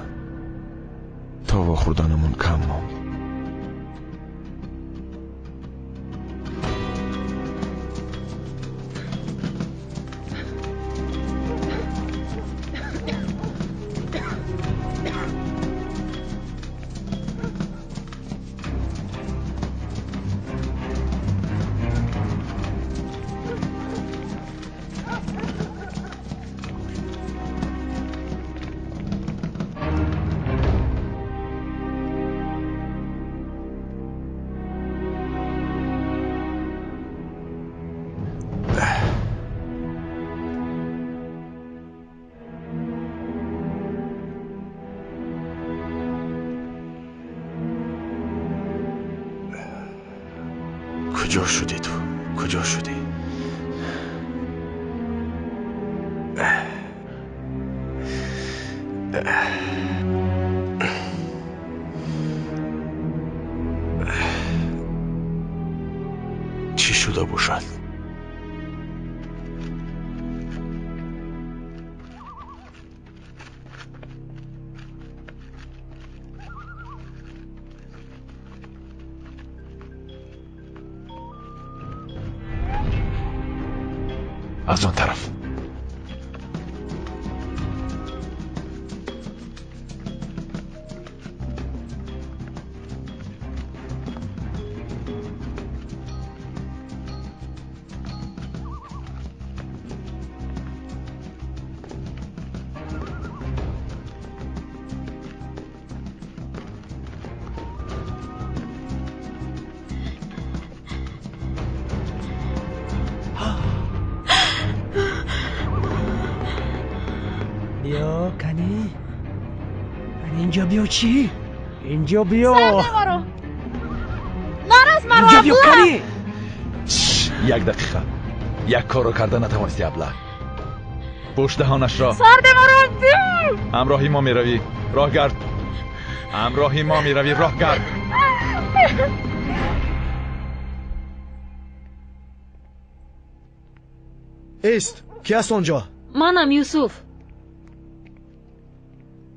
تا واخوردنمون کم ماند. کجا شدی تو؟ کجا شدی؟ چی شده باشد؟ از اون طرف. بیا کنی اینجا بیا. چی؟ اینجا بیا. سرده مرو. ناراز مرو. اینجا بیا کنی. یک دقیقه. یک کارو کرده نتوانستی ابله. پشت دهانش را. سرد مرا همراهی ما میروی، راه گرد. همراهی ما میروی، راه گرد. ایست، کی است آنجا؟ منم یوسف.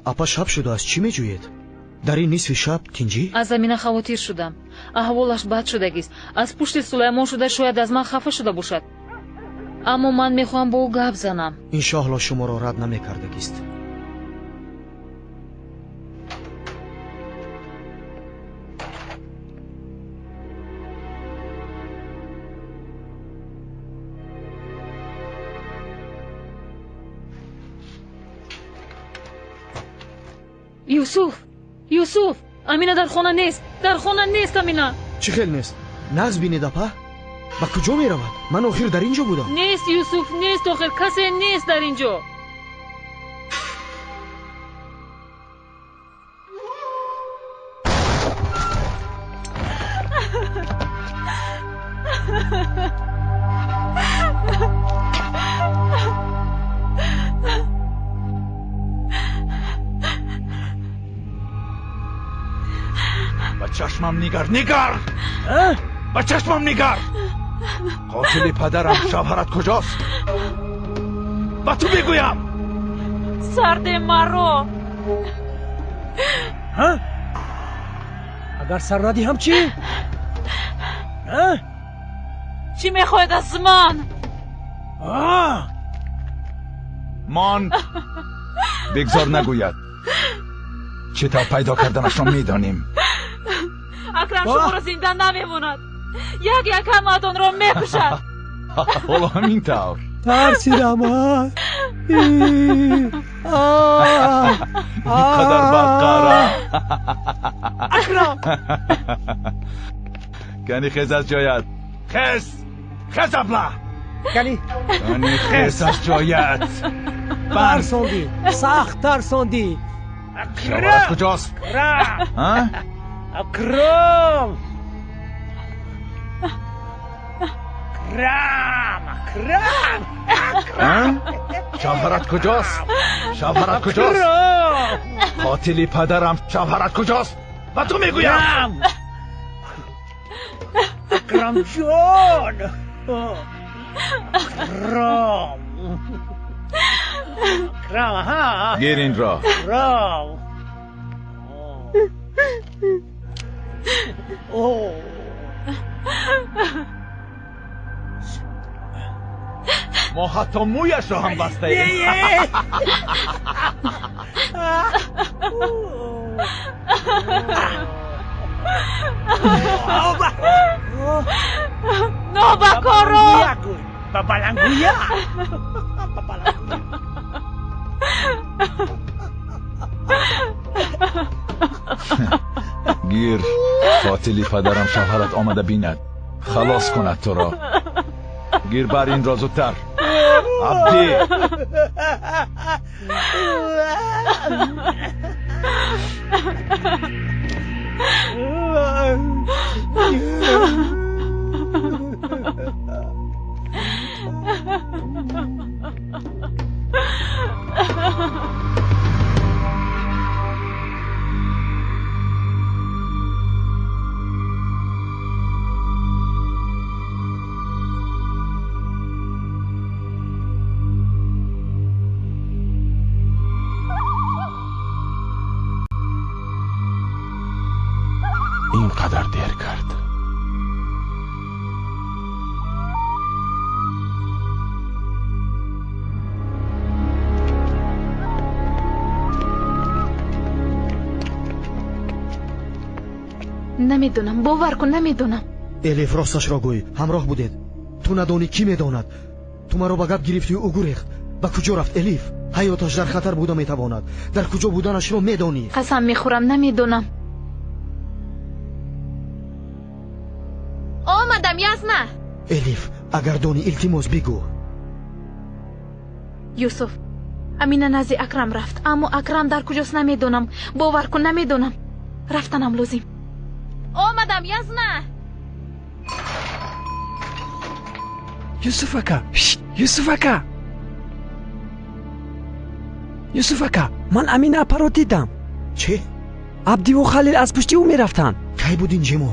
اپا شب شده است، چی میجوید؟ در این نصف شب تینجی؟ از زمین خاطر شدم. احوالش بد شدگیست. از پشت سلیمان شده، شاید از من خفه شده باشد. اما من میخوام با او گپ زنم. انشاءالله شما را رد نمیکردگیست. یوسف امینه در خانه نیست. امینه چی خیل نیست؟ نغز بینید اپا؟ با کجا می رود؟ من آخر در اینجا بودم. نیست یوسف، نیست. آخر کسی نیست در اینجا. با چشمم نگر. با چشمم نگر. قاتل پدرم شوهرت کجاست؟ با تو بگویم. سرد مرا. اگر سر ندیم چی؟ چی میخواید از من؟ مان بگذار نگوید. چطور پیدا کردنش را میدانیم. اکرم شما را زنده نمیموند. یک همتون را میکشد. حالا همین طور ترسیدم. بیقدر بدقاره. اکرم کنی خیز از جایت. خیز ابله. کنی خیز از جایت. ترسوندی، سخت ترسوندی. شوهرت کجاست؟ اکرم شوهرت کجاست؟ قاتلی پدرم شوهرت کجاست؟ و تو میگویم. اکرم جان. اکرم گیر این را. ما حتی مویش را هم بسته ایم. نابکارو بابالنگویا. گیر. قاتلی پدرم شوهرت آمده بیند، خلاص کند تو را. گیر بر این را زودتر. عبدی. اینقدر دیر کرد. نمیدونم، باور کن نمیدونم. الیف راستش را گوی، همراه بودید. تو ندانی کی میداند. تو مرا به گپ گرفتی و گریخت. به کجا رفت الیف؟ حیاتش در خطر بوده میتواند. در کجا بودنش را میدانی؟ قسم میخورم نمیدونم. آمدم یزنه. الیف اگر دانی التماس بگو. یوسف امینه نزد اکرم رفت، اما اکرم در کجاست نمیدونم. باور کن نمیدونم. رفتنم لازم. آمدم یزنه. یوسف اکا، یوسف اکا. یوسف اکا من امین اپا رو دیدم. چی؟ عبدی و خلیل از پشتی او میرفتن. کی بودین جیمو؟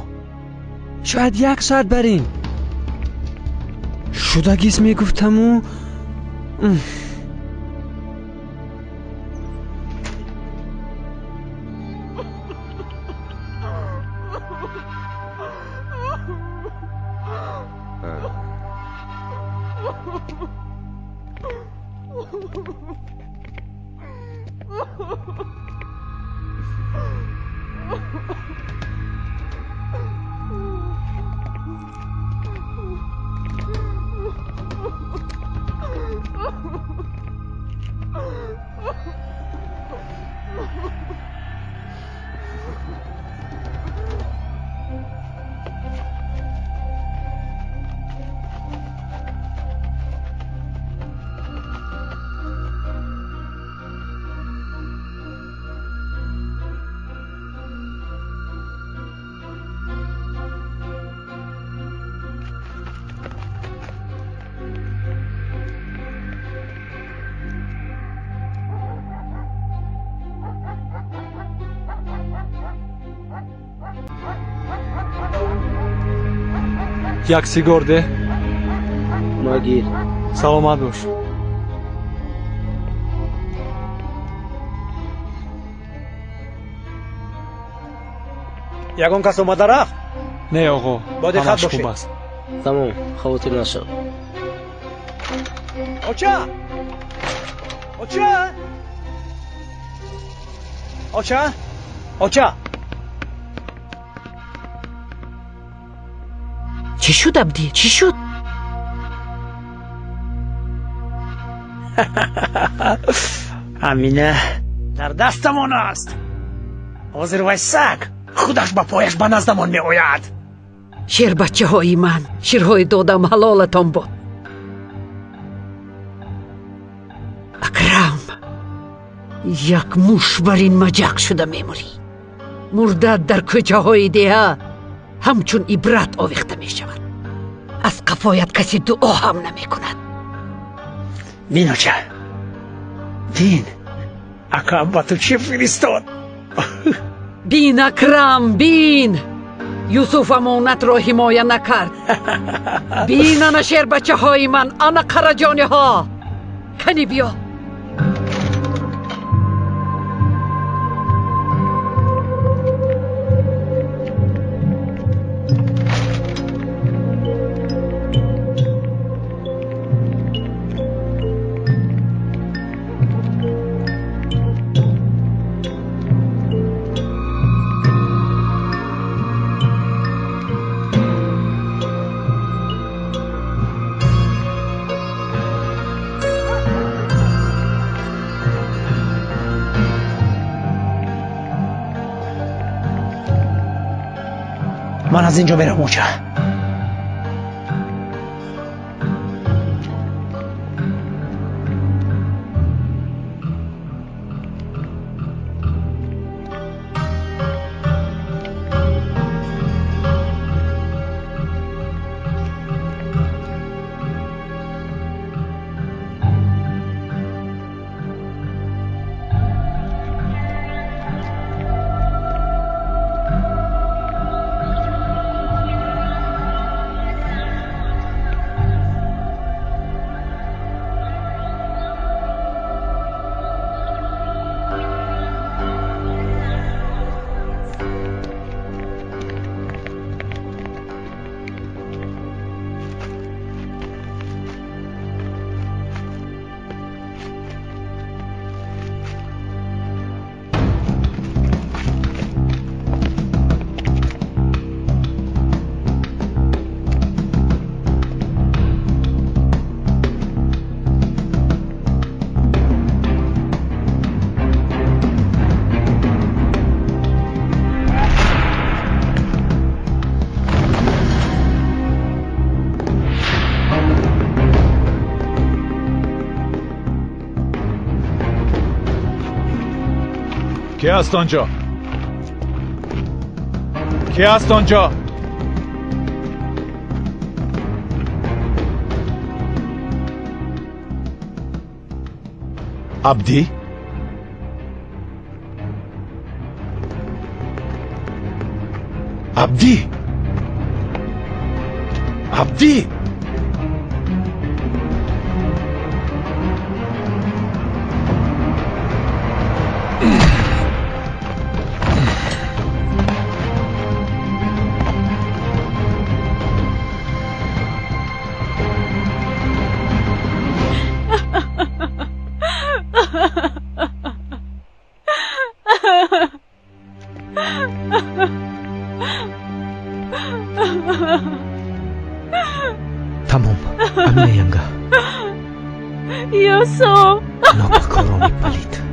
شاید 1 ساعت برین. شدگیز میگفتم و یک سیگار ده. مگیر. سلامت باش. یگان کس اومده رفت؟ نه آقا. با دقت باشید. تمام. خاطر نشو. آچا! آچا! آچا! آچا! چی شد عبدی؟ چی شد؟ امینه در دستمان است. حاضر و سگ خودش با پایش به نزدمان می آید. شیر بچه های من، شیرهای دادم حلالتان بود. اکرم یک موش بر این مجق شده میموری. مردد در کوچه های دیه همچون عبرت آویخته می شود. از قفایت کسی دعا هم نمی کند. بین آچه بین اکرم با تو چی فرستاد؟ بین اکرم بین یوسف امانت را حمایه نکرد. بین انا شیر بچه های من، انا قرجانی ها. کنی بیا. من از اینجا برم اوچه. کی است آنجا؟ کی است آنجا؟ عبدی؟ عبدی عبدی تمام امینه ینگه یوسف نابکارانی پلید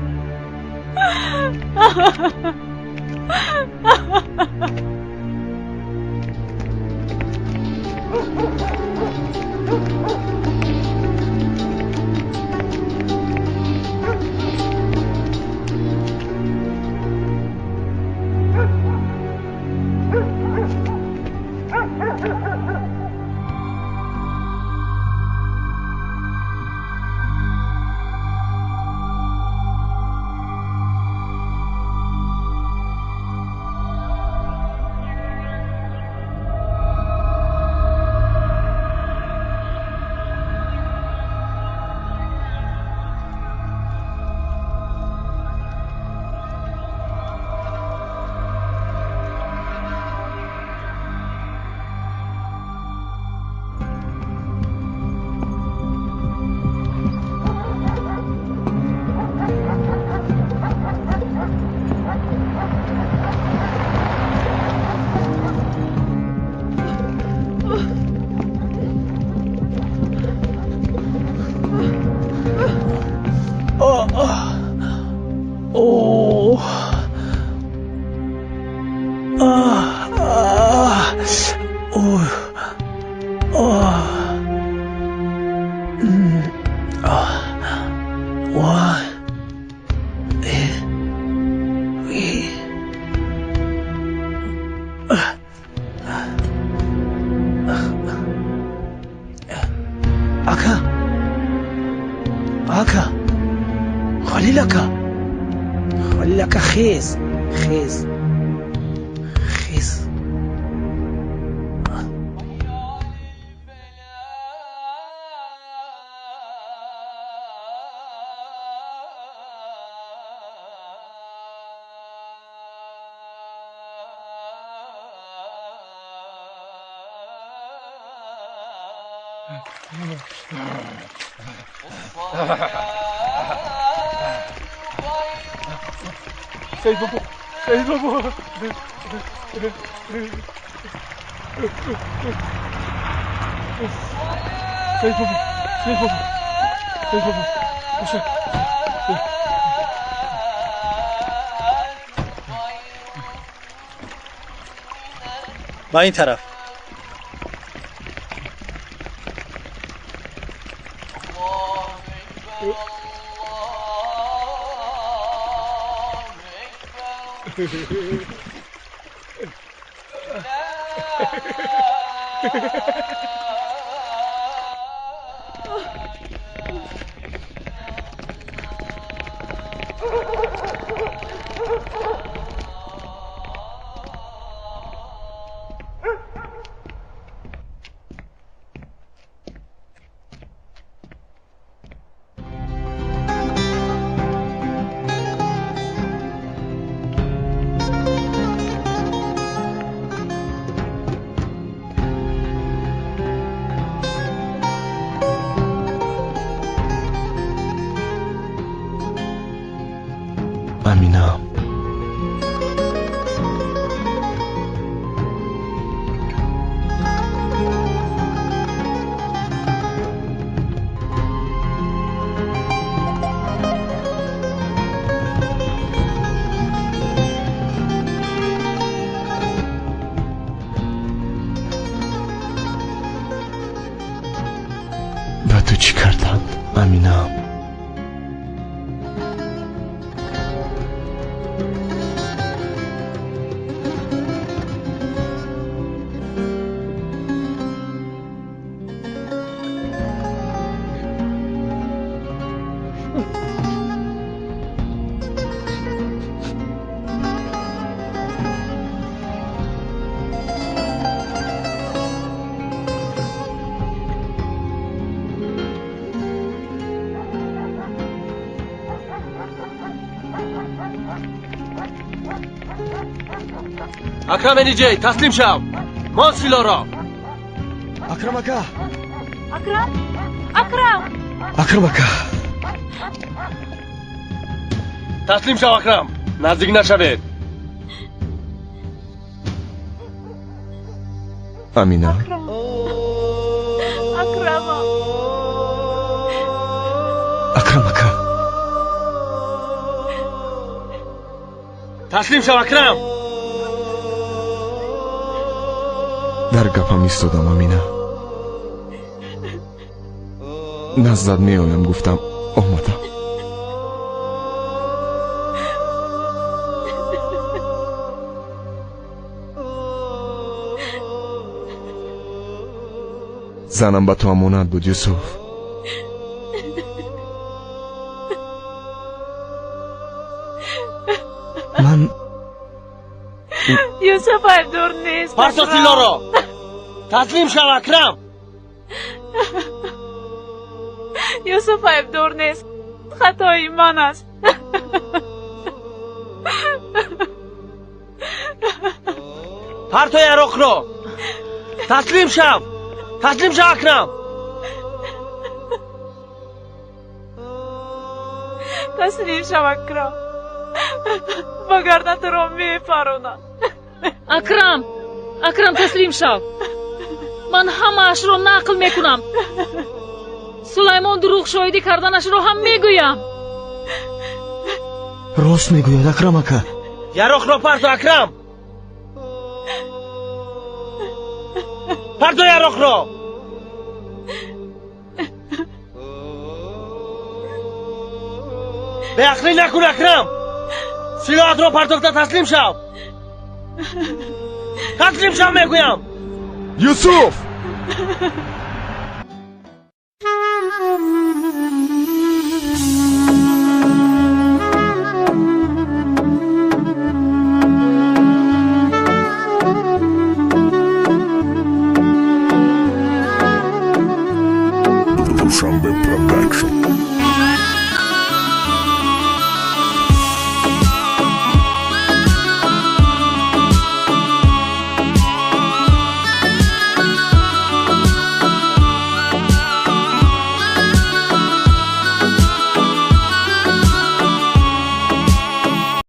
خلیلک خیز خیز خیز سید بابا سید بابا سید بابا سید بابا سید بابا باشه با این طرف امینه به تو چی کردند امینه اکرم انیجی تسلیم شو. مال سیلارا. اکرم اکا. اکرم اکا. تسلیم شو اکرم. نزدیک نشوید. امینا. اکرم اکا. تسلیم شو اکرم. در گپم ایستادم امینا. نزدت میایم گفتم آمدم. زنم به تو امانت بود یوسف. من یوسف دور نیست. پارسا سیلارا. تسلیم شو اکرم. یوسف دور نیست. خطای من است. پرتو یراق رو. تسلیم شو. تسلیم شو اکرم. تسلیم شو اکرم. بگردت رو میپرونم. اکرم تسلیم شو. من همه‌اش رو نقل میکنم. سلیمان دروغ شاهدی کردنش رو هم میگویم. راست میگوید اکرم اکا. یراق رو پرتو اکرم. پرتو یراق رو. به عقلی نکن اکرم. سلاحت رو پرتوکتا تسلیم شو. تسلیم شو میگویم. یوسف